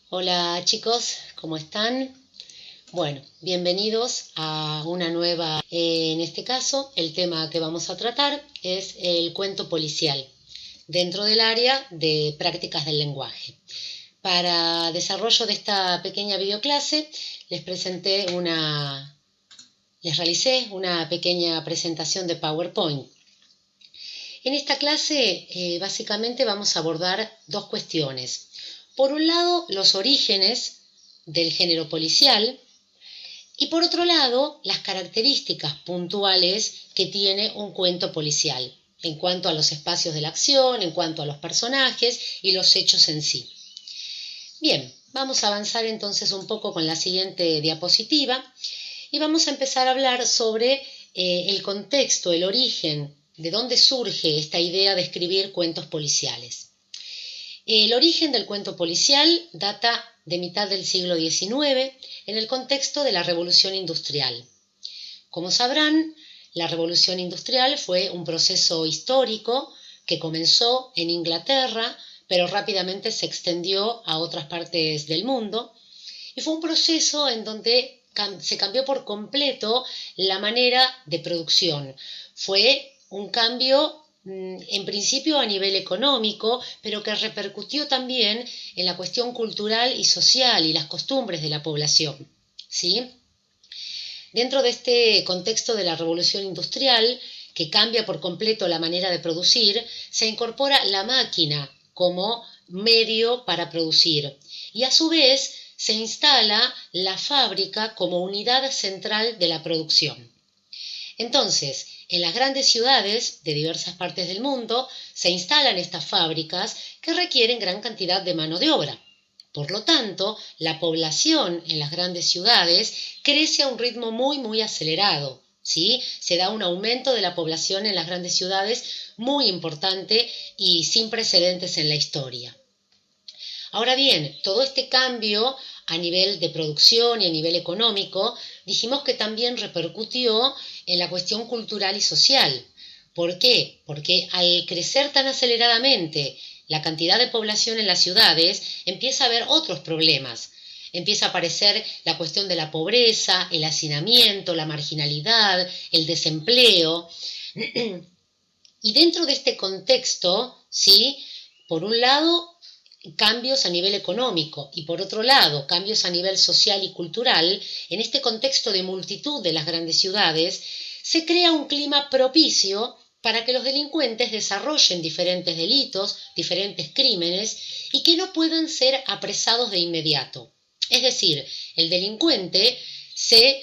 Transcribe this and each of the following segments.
Hola chicos, ¿cómo están? Bueno, bienvenidos a una nueva. En este caso, el tema que vamos a tratar es el cuento policial dentro del área de prácticas del lenguaje. Para desarrollo de esta pequeña videoclase, les realicé una pequeña presentación de PowerPoint. En esta clase, básicamente vamos a abordar dos cuestiones. Por un lado, los orígenes del género policial y por otro lado, las características puntuales que tiene un cuento policial en cuanto a los espacios de la acción, en cuanto a los personajes y los hechos en sí. Bien, vamos a avanzar entonces un poco con la siguiente diapositiva y vamos a empezar a hablar sobre el contexto, el origen, de dónde surge esta idea de escribir cuentos policiales. El origen del cuento policial data de mitad del siglo XIX en el contexto de la Revolución Industrial. Como sabrán, la Revolución Industrial fue un proceso histórico que comenzó en Inglaterra, pero rápidamente se extendió a otras partes del mundo, y fue un proceso en donde se cambió por completo la manera de producción. Fue un cambio en principio a nivel económico, pero que repercutió también en la cuestión cultural y social y las costumbres de la población, ¿sí? Dentro de este contexto de la revolución industrial, que cambia por completo la manera de producir, se incorpora la máquina como medio para producir y a su vez se instala la fábrica como unidad central de la producción. Entonces, en las grandes ciudades de diversas partes del mundo se instalan estas fábricas que requieren gran cantidad de mano de obra. Por lo tanto, la población en las grandes ciudades crece a un ritmo muy acelerado, ¿sí? Se da un aumento de la población en las grandes ciudades muy importante y sin precedentes en la historia. Ahora bien, todo este cambio a nivel de producción y a nivel económico, dijimos que también repercutió en la cuestión cultural y social. ¿Por qué? Porque al crecer tan aceleradamente la cantidad de población en las ciudades, empieza a haber otros problemas. Empieza a aparecer la cuestión de la pobreza, el hacinamiento, la marginalidad, el desempleo. Y dentro de este contexto, ¿sí? Por un lado, cambios a nivel económico y por otro lado, cambios a nivel social y cultural, en este contexto de multitud de las grandes ciudades, se crea un clima propicio para que los delincuentes desarrollen diferentes delitos, diferentes crímenes y que no puedan ser apresados de inmediato. Es decir, el delincuente se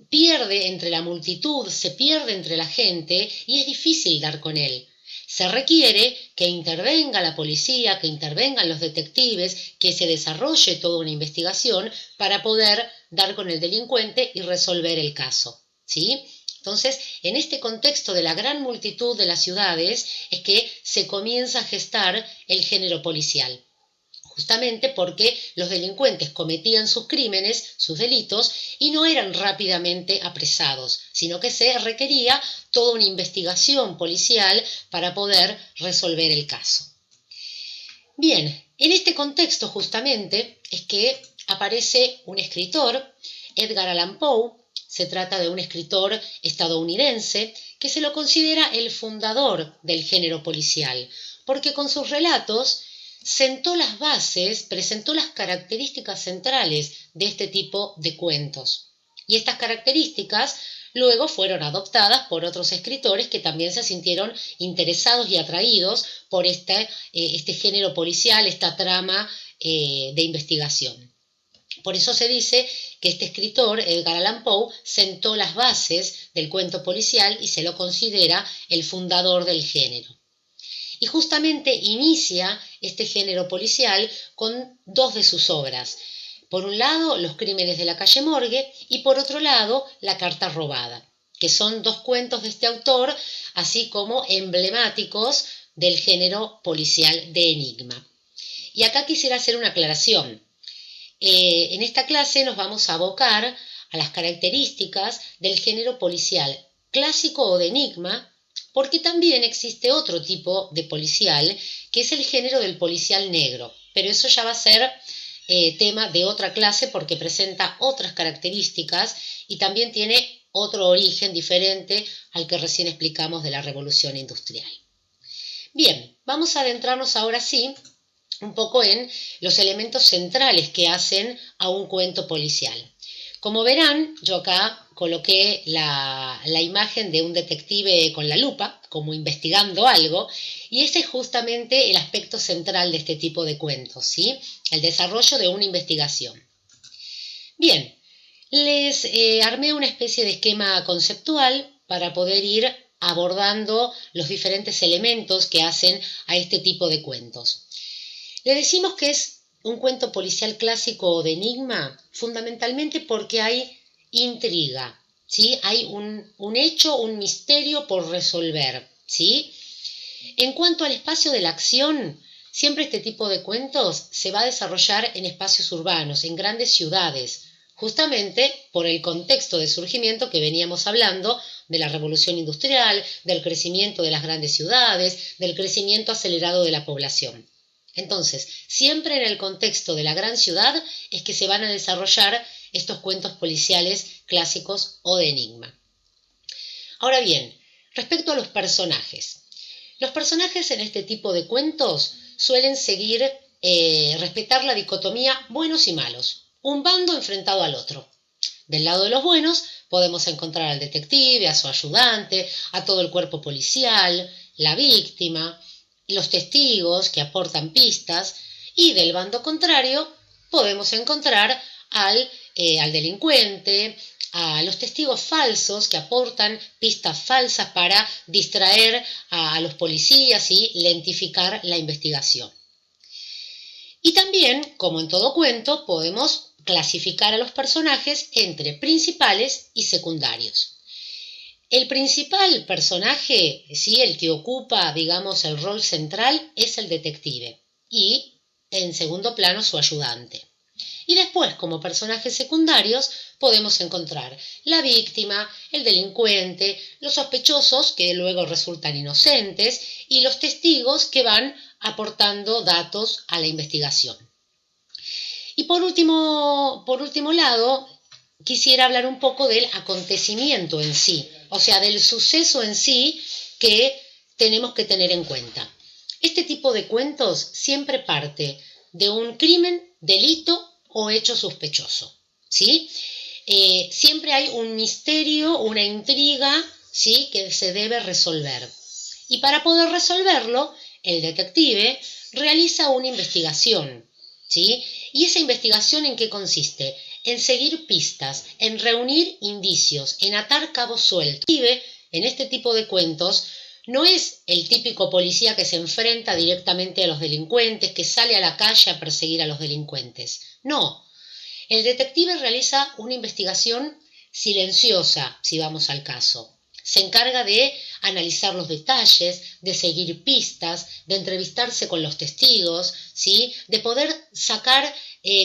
pierde entre la multitud, se pierde entre la gente y es difícil dar con él. Se requiere que intervenga la policía, que intervengan los detectives, que se desarrolle toda una investigación para poder dar con el delincuente y resolver el caso, ¿sí? Entonces, en este contexto de la gran multitud de las ciudades es que se comienza a gestar el género policial. Justamente porque los delincuentes cometían sus crímenes, sus delitos, y no eran rápidamente apresados, sino que se requería toda una investigación policial para poder resolver el caso. Bien, en este contexto justamente es que aparece un escritor, Edgar Allan Poe. Se trata de un escritor estadounidense que se lo considera el fundador del género policial, porque con sus relatos sentó las bases, presentó las características centrales de este tipo de cuentos. Y estas características luego fueron adoptadas por otros escritores que también se sintieron interesados y atraídos por este género policial, esta trama de investigación. Por eso se dice que este escritor, Edgar Allan Poe, sentó las bases del cuento policial y se lo considera el fundador del género. Y justamente inicia este género policial con dos de sus obras. Por un lado, Los crímenes de la calle Morgue y por otro lado, La carta robada, que son dos cuentos de este autor, así como emblemáticos del género policial de enigma. Y acá quisiera hacer una aclaración. En esta clase nos vamos a abocar a las características del género policial clásico o de enigma, porque también existe otro tipo de policial, que es el género del policial negro, pero eso ya va a ser tema de otra clase porque presenta otras características y también tiene otro origen diferente al que recién explicamos de la revolución industrial. Bien, vamos a adentrarnos ahora sí un poco en los elementos centrales que hacen a un cuento policial. Como verán, yo acá coloqué la imagen de un detective con la lupa, como investigando algo, y ese es justamente el aspecto central de este tipo de cuentos, ¿sí? El desarrollo de una investigación. Bien, les armé una especie de esquema conceptual para poder ir abordando los diferentes elementos que hacen a este tipo de cuentos. Le decimos que es un cuento policial clásico o de enigma, fundamentalmente porque hay intriga, ¿sí? Hay un hecho, un misterio por resolver, ¿sí? En cuanto al espacio de la acción, siempre este tipo de cuentos se va a desarrollar en espacios urbanos, en grandes ciudades, justamente por el contexto de surgimiento que veníamos hablando de la revolución industrial, del crecimiento de las grandes ciudades, del crecimiento acelerado de la población. Entonces, siempre en el contexto de la gran ciudad es que se van a desarrollar estos cuentos policiales clásicos o de enigma. Ahora bien, respecto a los personajes en este tipo de cuentos suelen seguir, respetar la dicotomía buenos y malos, un bando enfrentado al otro. Del lado de los buenos podemos encontrar al detective, a su ayudante, a todo el cuerpo policial, la víctima, los testigos que aportan pistas, y del bando contrario podemos encontrar al delincuente, a los testigos falsos que aportan pistas falsas para distraer a los policías y lentificar la investigación. Y también, como en todo cuento, podemos clasificar a los personajes entre principales y secundarios. El principal personaje, ¿sí? El que ocupa, digamos, el rol central es el detective y, en segundo plano, su ayudante. Y después, como personajes secundarios, podemos encontrar la víctima, el delincuente, los sospechosos que luego resultan inocentes y los testigos que van aportando datos a la investigación. Y por último lado, quisiera hablar un poco del acontecimiento en sí, o sea, del suceso en sí que tenemos que tener en cuenta. Este tipo de cuentos siempre parte de un crimen, delito o hecho sospechoso, ¿sí? Siempre hay un misterio, una intriga, ¿sí? Que se debe resolver. Y para poder resolverlo, el detective realiza una investigación, ¿sí? ¿Y esa investigación en qué consiste? En seguir pistas, en reunir indicios, en atar cabos sueltos. En este tipo de cuentos no es el típico policía que se enfrenta directamente a los delincuentes, que sale a la calle a perseguir a los delincuentes. No, el detective realiza una investigación silenciosa, si vamos al caso. Se encarga de analizar los detalles, de seguir pistas, de entrevistarse con los testigos, ¿sí? De poder sacar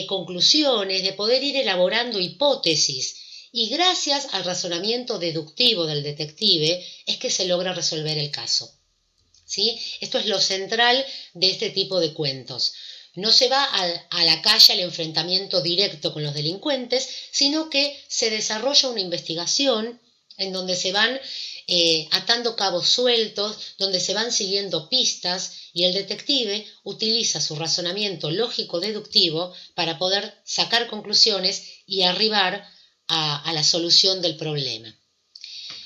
conclusiones, de poder ir elaborando hipótesis. Y gracias al razonamiento deductivo del detective es que se logra resolver el caso, ¿sí? Esto es lo central de este tipo de cuentos. No se va a la calle al enfrentamiento directo con los delincuentes, sino que se desarrolla una investigación en donde se van atando cabos sueltos, donde se van siguiendo pistas y el detective utiliza su razonamiento lógico-deductivo para poder sacar conclusiones y arribar a la solución del problema.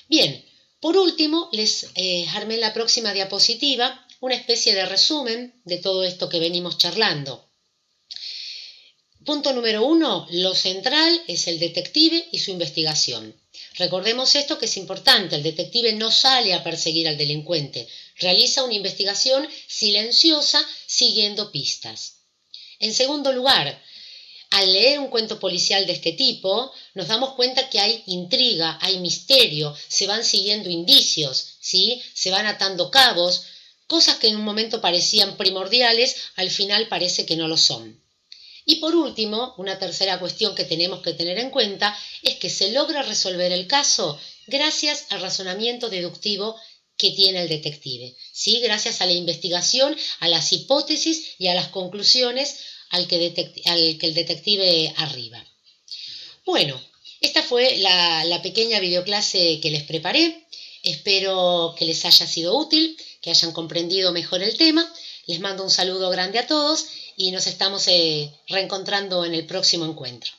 Bien, por último, les armé en la próxima diapositiva una especie de resumen de todo esto que venimos charlando. Punto número 1, lo central es el detective y su investigación. Recordemos esto que es importante, el detective no sale a perseguir al delincuente, realiza una investigación silenciosa siguiendo pistas. En segundo lugar, al leer un cuento policial de este tipo, nos damos cuenta que hay intriga, hay misterio, se van siguiendo indicios, ¿sí? Se van atando cabos, cosas que en un momento parecían primordiales, al final parece que no lo son. Y por último, una tercera cuestión que tenemos que tener en cuenta es que se logra resolver el caso gracias al razonamiento deductivo que tiene el detective, ¿sí? Gracias a la investigación, a las hipótesis y a las conclusiones al que el detective arriba. Bueno, esta fue la pequeña videoclase que les preparé. Espero que les haya sido útil, que hayan comprendido mejor el tema. Les mando un saludo grande a todos y nos estamos reencontrando en el próximo encuentro.